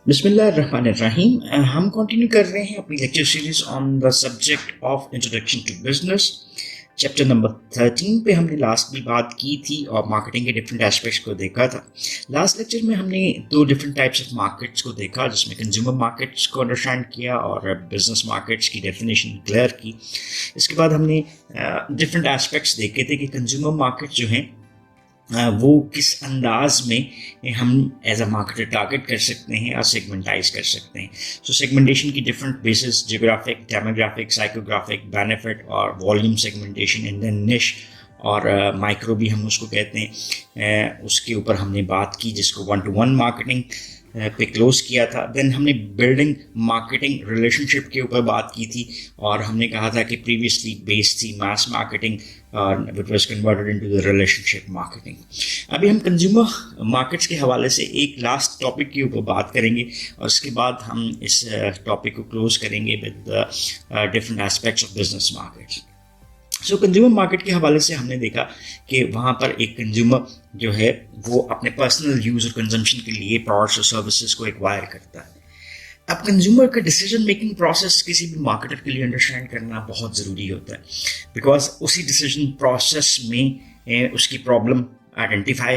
बिस्मिल्लाहिर्रहमानिर्रहीम। हम कंटिन्यू कर रहे हैं अपनी lecture series on the subject of introduction to business. Chapter number 13 पे हमने लास्ट भी बात की थी और मार्केटिंग के डिफरेंट एस्पेक्ट्स को देखा था। लास्ट लेक्चर में हमने दो डिफरेंट टाइप्स ऑफ मार्केट्स को देखा, जिसमें कंज्यूमर मार्केट्स को अंडरस्टैंड किया और बिजनेस मार्केट्स की डेफिनेशन क्लियर की। इसके बाद हमने डिफरेंट एस्पेक्ट्स देखे थे कि कंज्यूमर मार्केट जो हैं वो किस अंदाज में हम एज अ मार्केटर टारगेट कर सकते हैं और सेगमेंटाइज कर सकते हैं। सो सेगमेंटेशन की different basis, geographic, demographic, psychographic, benefit और वॉल्यूम सेगमेंटेशन, एंड देन निश और माइक्रो भी हम उसको कहते हैं, उसके ऊपर हमने बात की, जिसको 1-to-1 मार्केटिंग पे क्लोज किया था। देन हमने बिल्डिंग मार्केटिंग रिलेशनशिप के ऊपर बात की थी और हमने कहा था कि प्रीवियसली बेस्ड थी mass marketing which was converted into the relationship marketing. अभी हम कंज्यूमर मार्केट्स के हवाले से एक लास्ट टॉपिक के ऊपर बात करेंगे और उसके बाद हम इस टॉपिक को क्लोज करेंगे with different aspects of business markets. So consumer market के हवाले से हमने देखा कि वहाँ पर एक कंज्यूमर जो है वो अपने पर्सनल यूज़ और कंजम्पशन के लिए प्रोडक्ट्स और सर्विसेज को एक्वायर करता है। अब कंज्यूमर का डिसीजन मेकिंग प्रोसेस किसी भी मार्केटर के लिए अंडरस्टैंड करना बहुत ज़रूरी होता है, बिकॉज उसी डिसीजन प्रोसेस में उसकी प्रॉब्लम आइडेंटिफाई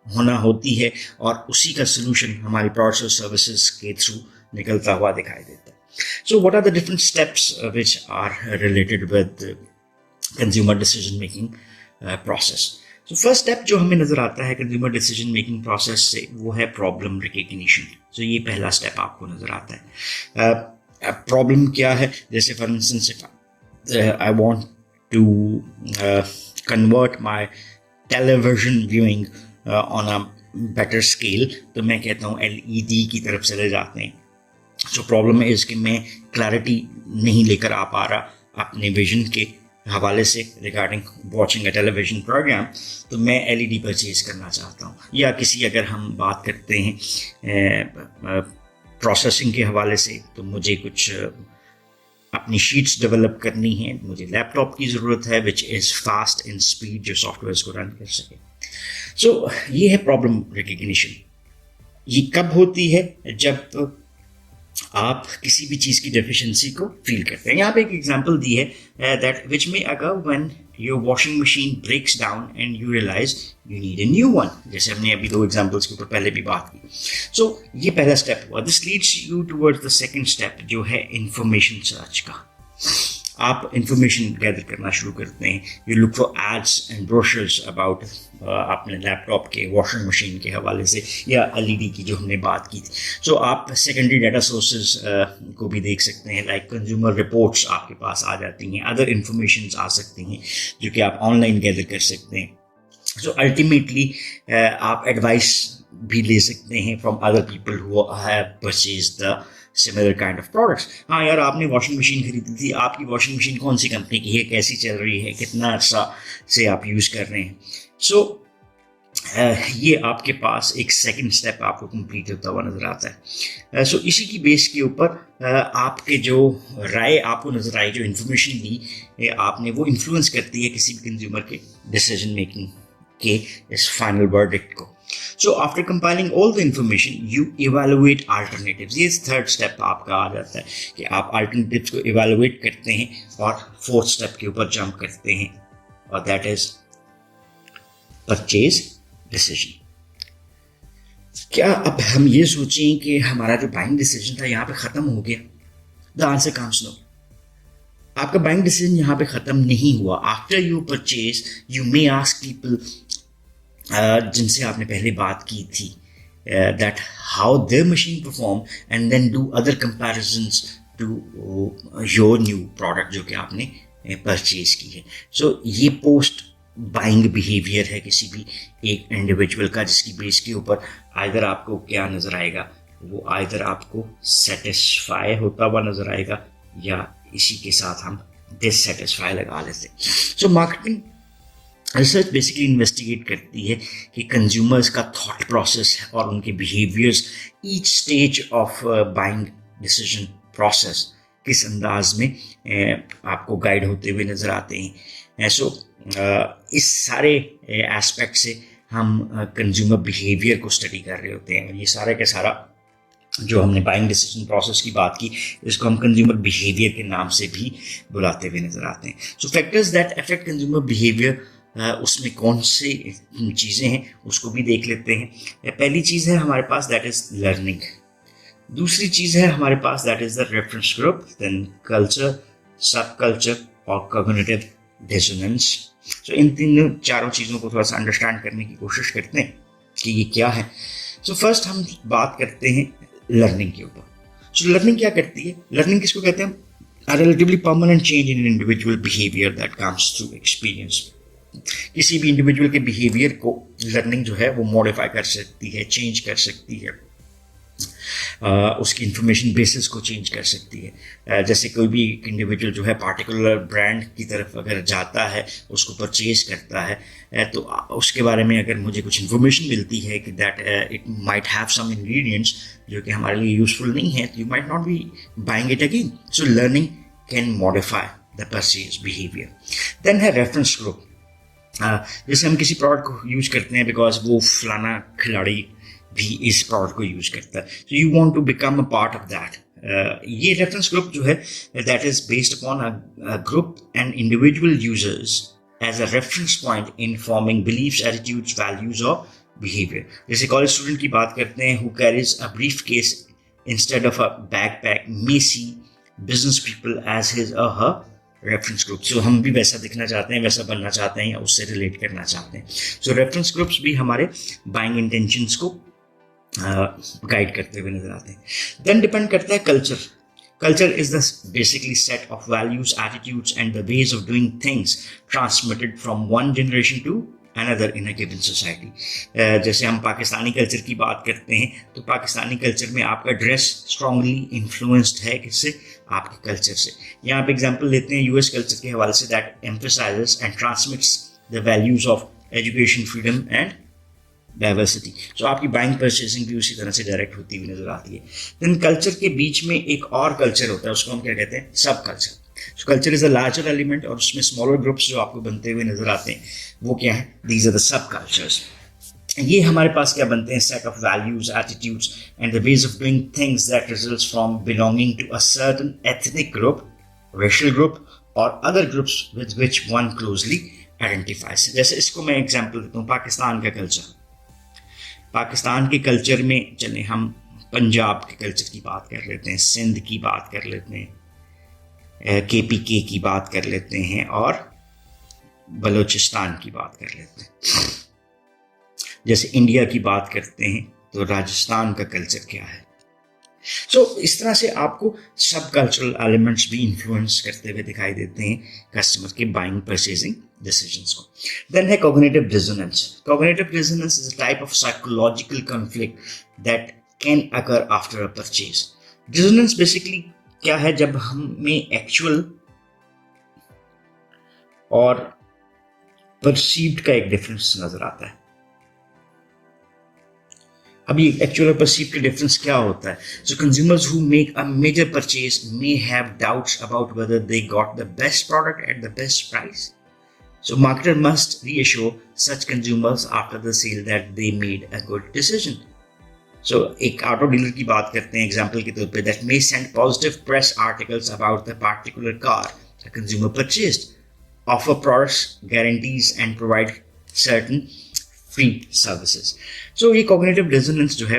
होना होती है और उसी का सोल्यूशन हमारी प्रोडक्ट्स और सर्विसेज के थ्रू निकलता हुआ दिखाई देता है। So what are the different steps which are related with consumer decision making process. तो फर्स्ट स्टेप जो हमें नज़र आता है कंज्यूमर डिसीजन मेकिंग प्रोसेस से, वो है प्रॉब्लम रिकग्निशन। तो ये पहला स्टेप आपको नज़र आता है। प्रॉब्लम क्या है? जैसे for instance I want to convert my television viewing on a better scale, तो मैं कहता हूँ LED की तरफ चले जाते हैं। जो प्रॉब्लम है इसकी, मैं क्लैरिटी नहीं लेकर आ पा रहा अपने विजन के हवाले से regarding watching a television program, तो मैं LED परचेज करना चाहता हूँ। या किसी अगर हम बात करते हैं प्रोसेसिंग के हवाले से, तो मुझे कुछ अपनी शीट्स डेवलप करनी है, मुझे लैपटॉप की ज़रूरत है which is fast in speed, जो सॉफ्टवेयर को रन कर सके। सो ये है प्रॉब्लम रिकग्निशन। ये कब होती है? जब आप किसी भी चीज़ की डेफिशिएंसी को फील करते हैं। यहाँ पे एक एग्जांपल दी है दैट विच मे अगर when your washing machine breaks down and you realise you need a new one. जैसे हमने अभी दो एग्जांपल्स के ऊपर पहले भी बात की। सो ये पहला स्टेप हुआ। This leads you towards the second step, जो है इंफॉर्मेशन सर्च का। आप इंफॉर्मेशन गैदर करना शुरू करते हैं। You look for ads and brochures about अपने लैपटॉप के, वॉशिंग मशीन के हवाले से, या LED की जो हमने बात की थी। सो आप सेकेंडरी डाटा सोर्सेज को भी देख सकते हैं, लाइक कंज्यूमर रिपोर्ट्स आपके पास आ जाती हैं, अदर इंफॉर्मेशन आ सकती हैं जो कि आप ऑनलाइन गैदर कर सकते हैं। सो अल्टीमेटली आप एडवाइस भी ले सकते हैं from other people who have purchased the similar kind of products. हाँ यार, आपने वॉशिंग मशीन खरीदी थी, आपकी वॉशिंग मशीन कौन सी कंपनी की है, कैसी चल रही है, कितना अर्सा से आप यूज़ कर रहे हैं। सो ये आपके पास एक सेकंड स्टेप आपको कंप्लीट होता हुआ नज़र आता है। सो इसी की बेस के ऊपर आपके जो राय आपको नज़र आई, जो इन्फॉर्मेशन ली आपने, वो इन्फ्लुएंस करती है किसी भी कंज्यूमर के डिसीजन मेकिंग के इस फाइनल वर्डिक्ट को। So after compiling all the information, you evaluate alternatives. ये थर्ड स्टेप आपका आ जाता है कि आप alternatives को evaluate करते हैं और फोर्थ स्टेप के ऊपर जंप करते हैं, और that is purchase decision. क्या अब हम ये सोचें कि हमारा जो बाइंग डिसीजन था यहाँ पे ख़त्म हो गया? The answer comes no. आपका बाइंग डिसीजन यहाँ पे ख़त्म नहीं हुआ। After you purchase, you may ask people जिनसे आपने पहले बात की थी, that how their machine perform, and then do other comparisons to your new product जो कि आपने परचेज की है। सो ये पोस्ट बाइंग बिहेवियर है किसी भी एक इंडिविजुअल का, जिसकी बेस के ऊपर आइदर आपको क्या नज़र आएगा, वो आइदर आपको सेटिस्फाई होता हुआ नज़र आएगा या इसी के साथ हम डिससेटिस्फाई लगा लेते हैं। So marketing research basically investigate करती है कि कंज्यूमर्स का थॉट प्रोसेस और उनके behaviours each stage of buying decision process किस अंदाज में आपको गाइड होते हुए नज़र आते हैं। सो इस सारे एस्पेक्ट से हम कंज्यूमर बिहेवियर को स्टडी कर रहे होते हैं। ये सारा का सारा जो हमने बाइंग डिसीजन प्रोसेस की बात की, इसको हम कंज्यूमर बिहेवियर के नाम से भी बुलाते हुए नजर आते हैं. सो factors that affect consumer behaviour, उसमें कौन से चीज़ें हैं उसको भी देख लेते हैं. पहली चीज़ है हमारे पास दैट इज़ लर्निंग. दूसरी चीज़ है हमारे पास that is the reference group, then culture, subculture और कॉग्निटिव डिसोनेंस. सो इन तीनों चारों चीज़ों को थोड़ा सा अंडरस्टैंड करने की कोशिश करते हैं कि ये क्या है. सो फर्स्ट हम बात करते हैं लर्निंग के ऊपर. सो लर्निंग क्या करती है? लर्निंग किसको कहते हैं? A relatively permanent change in an individual behavior that comes through experience. किसी भी इंडिविजुअल के बिहेवियर को लर्निंग जो है वो मॉडिफाई कर सकती है, चेंज कर सकती है, उसकी इंफॉर्मेशन बेसिस को चेंज कर सकती है. जैसे कोई भी इंडिविजुअल जो है पार्टिकुलर ब्रांड की तरफ अगर जाता है, उसको परचेज करता है, तो उसके बारे में अगर मुझे कुछ इन्फॉर्मेशन मिलती है कि that it might have some ingredients जो कि हमारे लिए यूजफुल नहीं है, तो you might not be buying it again. So learning can modify the purchase behaviour. Then है रेफरेंस ग्रुप. जैसे हम किसी प्रोडक्ट को यूज करते हैं बिकॉज वो फलाना खिलाड़ी भी इस प्रोडक्ट को यूज करता है, so you want to become a part of that. ये रेफरेंस ग्रुप जो है that is based upon a group and individual users as a reference point in forming beliefs, attitudes, values और behaviour. जैसे college student की बात करते हैं who carries a briefcase instead of a backpack may see business people as his और her reference group. सो हम भी वैसा दिखना चाहते हैं, वैसा बनना चाहते हैं या उससे रिलेट करना चाहते हैं. सो रेफरेंस ग्रुप्स भी हमारे बाइंग इंटेंशंस को गाइड करते हुए नजर आते हैं. देन डिपेंड करता है culture. Culture is the basically set of values, attitudes and the ways of doing things transmitted from one generation to another in a given society. जैसे हम पाकिस्तानी कल्चर की बात करते हैं तो पाकिस्तानी कल्चर में आपका ड्रेस स्ट्रांगली इन्फ्लुएंस्ड है किससे? आपके कल्चर से. यहाँ पे एग्जांपल लेते हैं यूएस कल्चर के हवाले से that emphasises and transmits the values of education, freedom and diversity. So आपकी बाइंग परचेसिंग भी उसी तरह से डायरेक्ट होती हुई नजर आती है. देन कल्चर के बीच में एक और कल्चर होता है, उसको हम क्या कहते हैं? सब culture. So culture is a larger element और उसमें स्मॉलर ग्रुप्स जो आपको बनते हुए नजर आते हैं वो क्या है? These are the subcultures. ये हमारे पास क्या बनते हैं? Set of values, attitudes and the ways of doing things that results from belonging to a certain ethnic group, racial group और other groups with which one closely identifies. जैसे इसको मैं एग्जांपल देता हूँ, पाकिस्तान का कल्चर. पाकिस्तान के कल्चर में चलें हम पंजाब के कल्चर की बात कर लेते हैं, सिंध की बात कर लेते हैं, KPK की बात कर लेते हैं और बलूचिस्तान की बात कर लेते हैं. जैसे इंडिया की बात करते हैं तो राजस्थान का कल्चर क्या है. सो इस तरह से आपको सब कल्चरल एलिमेंट्स भी इन्फ्लुएंस करते हुए दिखाई देते हैं कस्टमर के बाइंग परचेजिंग डिसीजंस को. देन है cognitive dissonance. Cognitive dissonance is a type of psychological conflict that can occur after a purchase. Dissonance basically क्या है? जब हमें एक्चुअल और परसीव्ड का एक डिफरेंस नजर आता है. अभी एक्चुअल और परसीव के डिफरेंस क्या होता है? So consumers who make a major purchase may have doubts about whether they got the best product at the best price. So marketer must reassure such consumers after the sale that they made a good decision. So एक auto dealer की बात करते हैं example के तौर पे, that may send positive press articles about the particular car the consumer purchased, offer products, guarantees and provide certain free services. So ये cognitive dissonance जो है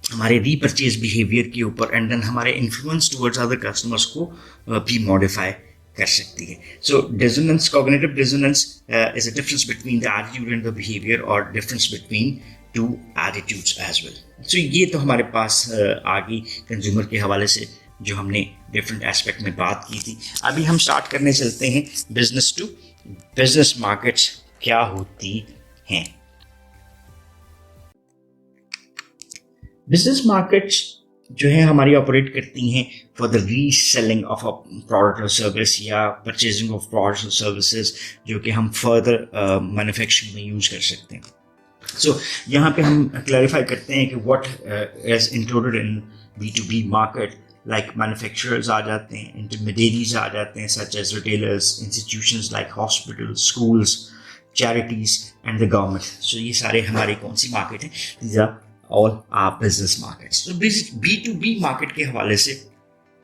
हमारे रीपरचेज बिहेवियर के ऊपर एंड देन हमारे इन्फ्लुएंस टुवर्ड्स अदर कस्टमर्स को भी modify कर सकती है. So dissonance, cognitive dissonance is a difference between the attitude and the behaviour और difference between two attitudes as well. So ये तो हमारे पास आ गई कंज्यूमर के हवाले से जो हमने डिफरेंट एस्पेक्ट में बात की थी. अभी हम स्टार्ट करने चलते हैं बिजनेस टू बिजनेस मार्केट्स क्या होती हैं. बिजनेस मार्केट्स जो है हमारी ऑपरेट करती हैं for the reselling of a product और सर्विस या परचेजिंग ऑफ प्रोडक्ट्स और सर्विसेज जो कि हम फर्दर मैन्युफैक्चरिंग में यूज कर सकते हैं. सो यहाँ पे हम क्लैरिफाई करते हैं कि what is included in B2B market. Like manufacturers आ जाते हैं, इंटरमीडिएरीज आ जाते हैं such as retailers, institutions like hospitals, schools, charities and the government. So ये सारे हमारे कौन सी मार्केट हैं? These are all our business markets. तो B2B मार्केट के हवाले से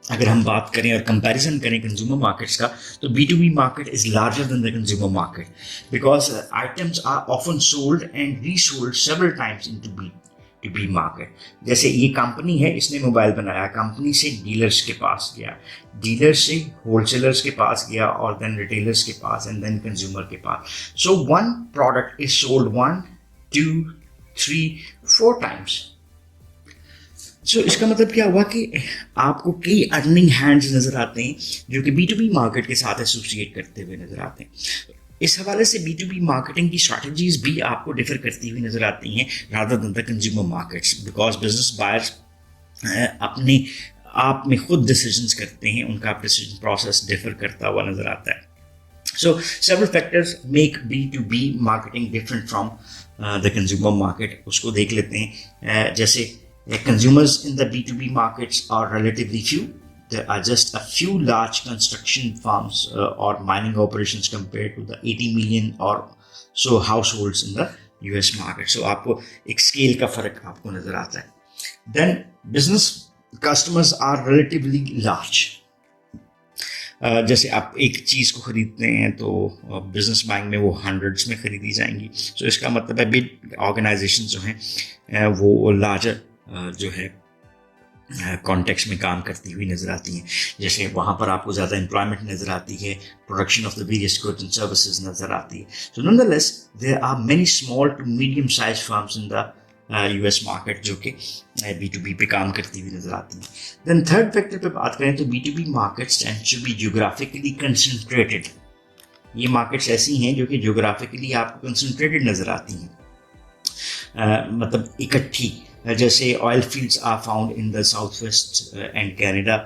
अगर हम बात करें और कंपैरिजन करें कंज्यूमर मार्केट्स का, तो B2B market is larger than the consumer market because items are often sold and resold several times in to B market. जैसे ये कंपनी है, इसने मोबाइल बनाया, कंपनी से डीलर्स के पास गया, डीलर से होलसेलर्स के पास गया और देन रिटेलर्स के पास एंड देन कंज्यूमर के पास। So one product is sold 1, 2, 3, 4 times. So इसका मतलब क्या हुआ कि आपको कई अर्निंग हैंड्स नजर आते हैं जो कि B2B मार्केट के साथ एसोसिएट करते हुए नजर आते हैं। इस हवाले से B2B मार्केटिंग की स्ट्रैटेजीज भी आपको डिफर करती हुई नजर आती हैं rather than the consumer markets, because business buyers अपने आप में खुद डिसीजंस करते हैं, उनका डिसीजन प्रोसेस डिफर करता हुआ नजर आता है। So several factors make B2B marketing different from the consumer market. उसको देख लेते हैं। जैसे consumers in the B2B markets are relatively few. There are just a few large construction firms or mining operations compared to the 80 million or so households in the US market. So आपको एक scale का फर्क आपको नजर आता है। Then business customers are relatively large. जैसे आप एक चीज़ को ख़रीदते हैं तो बिजनेस बैंक में वो हंड्रेड्स में ख़रीदी जाएंगी। सो इसका मतलब है बिग ऑर्गेनाइजेशन जो हैं वो लार्जर जो है कॉन्टेक्स्ट में काम करती हुई नज़र आती हैं। जैसे वहाँ पर आपको ज़्यादा एम्प्लॉयमेंट नज़र आती है, production of the various goods and services नज़र आती है। So nonetheless there are many small to medium size firms in the US market जो कि B2B पे काम करती हुई नजर आती हैं। देन थर्ड फैक्टर पे बात करें तो B2B markets tend to be geographically concentrated. ये मार्केट्स ऐसी हैं जो कि जियोग्राफिकली आपको कंसंट्रेटेड नजर आती हैं, मतलब इकट्ठी। जैसे oil fields are found in the south west and Canada.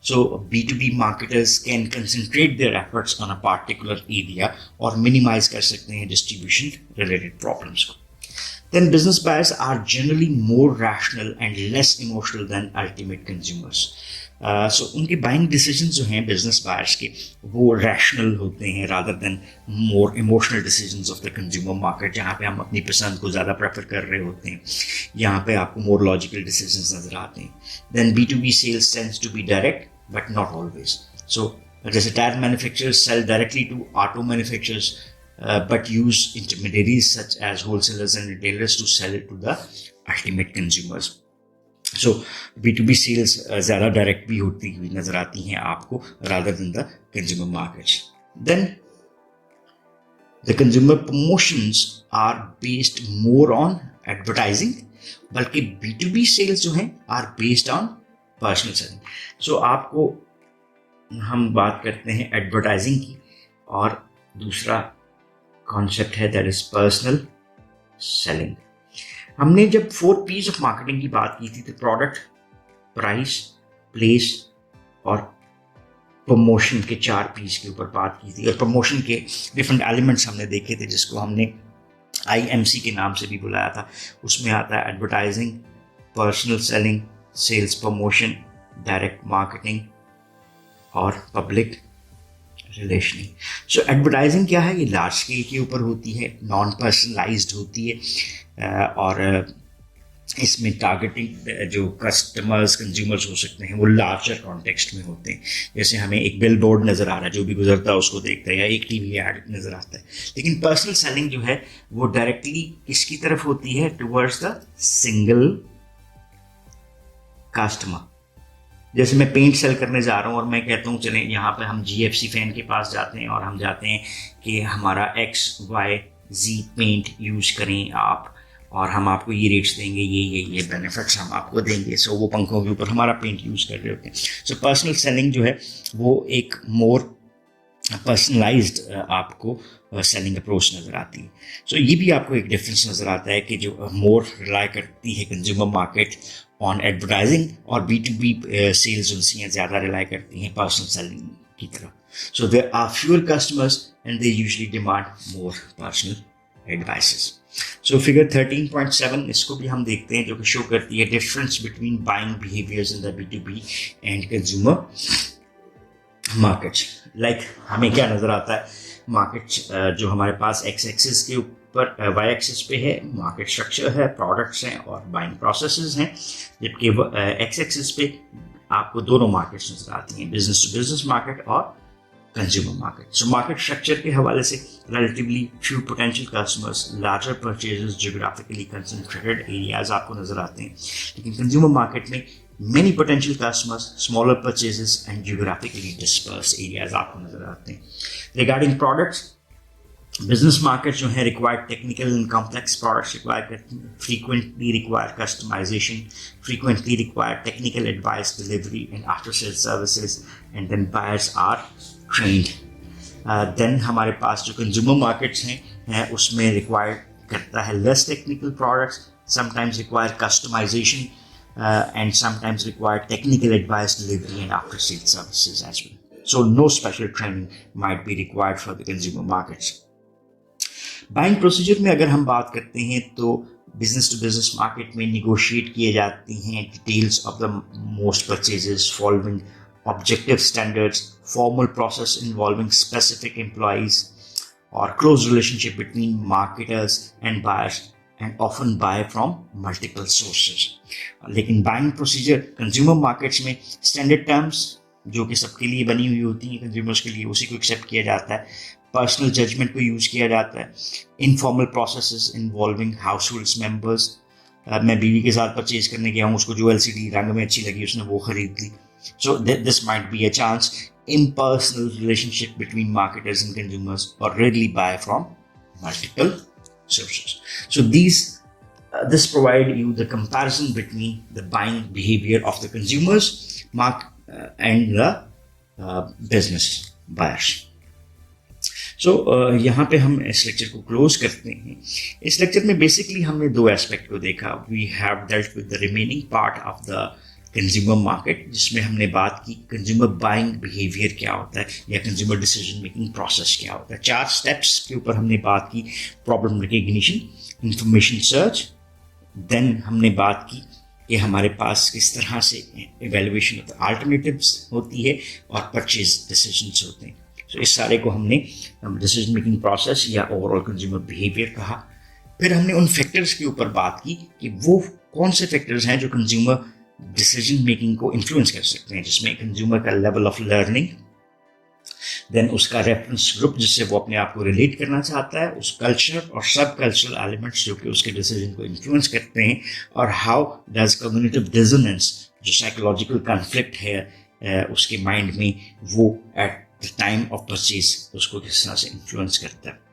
So B2B marketers can concentrate their efforts on a particular area और minimize कर सकते हैं distribution related problems को। Then business buyers are generally more rational and less emotional than ultimate consumers. So उनके buying decisions जो हैं business buyers के वो rational होते हैं rather than more emotional decisions of the consumer market, जहाँ पे हम अपनी पसंद को ज़्यादा prefer कर रहे होते हैं। यहाँ पे आपको more logical decisions नज़र आते हैं। Then B2B sales tends to be direct but not always. So जैसे tyre manufacturers sell directly to auto manufacturers but use intermediaries such as wholesalers and retailers to sell it to the ultimate consumers. So B2B sales ज़्यादा direct भी होती हुई नज़र आती हैं आपको rather than the consumer markets. Then the consumer promotions are based more on advertising, बल्कि B2B sales जो हैं are based on personal selling. So आपको हम बात करते हैं एडवर्टाइजिंग की और दूसरा कॉन्सेप्ट है दैट इज पर्सनल सेलिंग। हमने जब 4 P's ऑफ मार्केटिंग की बात की थी तो प्रोडक्ट, प्राइस, प्लेस और प्रमोशन के 4 P's के ऊपर बात की थी। और प्रमोशन के डिफरेंट एलिमेंट्स हमने देखे थे जिसको हमने IMC के नाम से भी बुलाया था। उसमें आता है advertising, personal selling, sales promotion, direct marketing और पब्लिक रिलेशनिंग। सो एडवर्टाइजिंग क्या है, ये लार्ज स्केल के ऊपर होती है, नॉन पर्सनलाइज्ड होती है और इसमें टारगेटिंग जो कस्टमर्स कंज्यूमर्स हो सकते हैं वो लार्जर कॉन्टेक्स्ट में होते हैं। जैसे हमें एक बिल बोर्ड नज़र आ रहा है, जो भी गुजरता है उसको देखता है, या एक टीवी एड नज़र आता है। लेकिन पर्सनल सेलिंग जो है वो डायरेक्टली किसकी तरफ होती है, टुवर्ड्स द सिंगल कस्टमर। जैसे मैं पेंट सेल करने जा रहा हूँ और मैं कहता हूँ चलें यहाँ पे हम GFC फैन के पास जाते हैं और हम जाते हैं कि हमारा XYZ पेंट यूज़ करें आप, और हम आपको ये रेट्स देंगे, ये बेनिफिट्स हम आपको देंगे। सो वो पंखों के ऊपर हमारा पेंट यूज़ कर रहे होते हैं। सो पर्सनल सेलिंग जो है वो एक मोर पर्सनलाइज्ड आपको सेलिंग अप्रोच नज़र आती है। सो ये भी आपको एक डिफरेंस नज़र आता है कि जो मोर रिलाई करती है कंज्यूमर मार्केट ऑन एडवर्टाइजिंग और B2B सेल्स उनसे ज़्यादा रिलाई करती हैं पर्सनल सेलिंग की तरफ। So there are fewer customers and they usually demand more personal advices. So figure 13.7 इसको भी हम देखते हैं जो कि शो करती है difference between buying behaviours in the B2B and consumer markets. Like हमें क्या नज़र आता है, मार्केट्स जो हमारे पास X एक्सिस के ऊपर वाई एक्सिस पे है मार्केट स्ट्रक्चर है, प्रोडक्ट्स हैं और बाइंग प्रोसेसेस हैं, जबकि एक्स एक्सिस पे आपको दोनों मार्केट्स नजर आती हैं, बिजनेस टू बिजनेस मार्केट और consumer market. So market structure के हवाले से relatively few potential customers, larger purchases, geographically concentrated areas आपको नजर आते हैं. लेकिन कंज्यूमर मार्केट में many potential customers, smaller purchases and geographically dispersed areas आपको नजर आते हैं. Regarding products, बिजनेस मार्केट जो है required technical and complex products require करती हैं, frequently require customisation, frequently require technical advice, delivery and after sale services, and then buyers are trained. देन हमारे पास जो कंज्यूमर मार्केट्स हैं उसमें रिक्वायर करता है less technical products, sometimes require customisation and sometimes require technical advice, delivery and after sales services as well. So no special training might be required for the consumer markets. Buying procedure में अगर हम बात करते हैं तो business to business market में negotiate किए जाती हैं details of the most purchases following objective standards, formal process involving specific employees और close relationship between marketers and buyers and often buy from multiple sources. लेकिन बाइंग प्रोसीजर कंज्यूमर मार्केट्स में standard terms जो कि सबके लिए बनी हुई होती हैं कंज्यूमर्स के लिए, उसी को एक्सेप्ट किया जाता है. पर्सनल जजमेंट को यूज़ किया जाता है. Informal processes involving house holds members, मैं बीवी के साथ परचेज करने गया हूँ, उसको जो LCD रंग में अच्छी लगी उसने वो खरीद ली. So this might be a chance. impersonal relationship between marketers and consumers, or readily buy from multiple sources. So this provide you the comparison between the buying behavior of the consumers and the business buyers. So यहाँ पे हम इस lecture को close करते हैं. इस lecture में basically हमने दो एस्पेक्ट को देखा. We have dealt with the remaining part of the consumer market, जिसमें हमने बात की कंज्यूमर बाइंग बिहेवियर क्या होता है या कंज्यूमर डिसीजन मेकिंग प्रोसेस क्या होता है. 4 स्टेप्स के ऊपर हमने बात की. Problem recognition, information search, then हमने बात की कि हमारे पास किस तरह से इवेल्युएशन ऑफ अल्टरनेटिव्स होती है और परचेज डिसीजंस होते हैं. तो इस सारे को हमने डिसीजन मेकिंग प्रोसेस या ओवरऑल कंज्यूमर बिहेवियर कहा. फिर हमने उन फैक्टर्स के ऊपर बात की कि वो कौन से फैक्टर्स हैं जो कंज्यूमर डिसीजन मेकिंग को इन्फ्लुएंस कर सकते हैं, जिसमें कंज्यूमर का लेवल ऑफ लर्निंग, देन उसका रेफरेंस ग्रुप जिससे वो अपने आप को रिलेट करना चाहता है, उस कल्चर और सब कल्चरल एलिमेंट्स जो कि उसके डिसीजन को इन्फ्लुएंस करते हैं, और हाउ डज कम्युनिटिव डिसोनेंस जो साइकोलॉजिकल कॉन्फ्लिक्ट है उसके माइंड में, वो at the time of purchase उसको किस तरह से इन्फ्लुएंस करता है.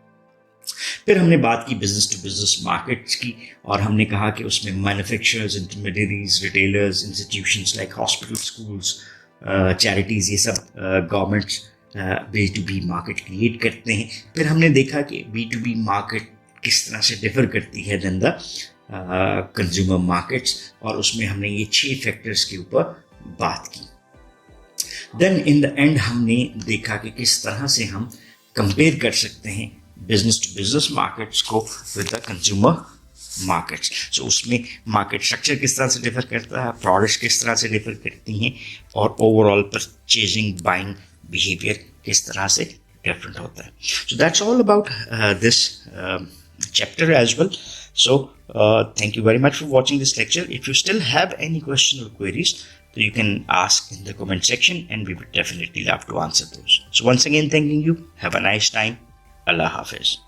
फिर हमने बात की बिजनेस टू बिजनेस मार्केट्स की, और हमने कहा कि उसमें manufacturers, intermediaries, retailers, institutions like hospital, schools, charities, ये सब गवर्नमेंट्स B2B मार्केट क्रिएट करते हैं. फिर हमने देखा कि B2B मार्केट किस तरह से डिफर करती है देन द कंज्यूमर मार्केट्स, और उसमें हमने ये 6 फैक्टर्स के ऊपर बात की. देन इन द एंड हमने देखा कि किस तरह से हम कंपेयर कर सकते हैं बिजनेस टू बिजनेस मार्केट्स को विद द कंज्यूमर मार्केट्स. सो उसमें मार्केट स्ट्रक्चर किस तरह से डिफर करता है, प्रोडक्ट्स किस तरह से डिफर करती हैं, और ओवरऑल परचेजिंग बाइंग बिहेवियर किस तरह से डिफरेंट होता है. So that's all about this chapter as well. So thank you very much for watching this lecture. If you still have any questions or queries, so you can ask in the comment section and we would definitely love to answer those. So once again, thanking you. Have a nice time. Allah Hafiz.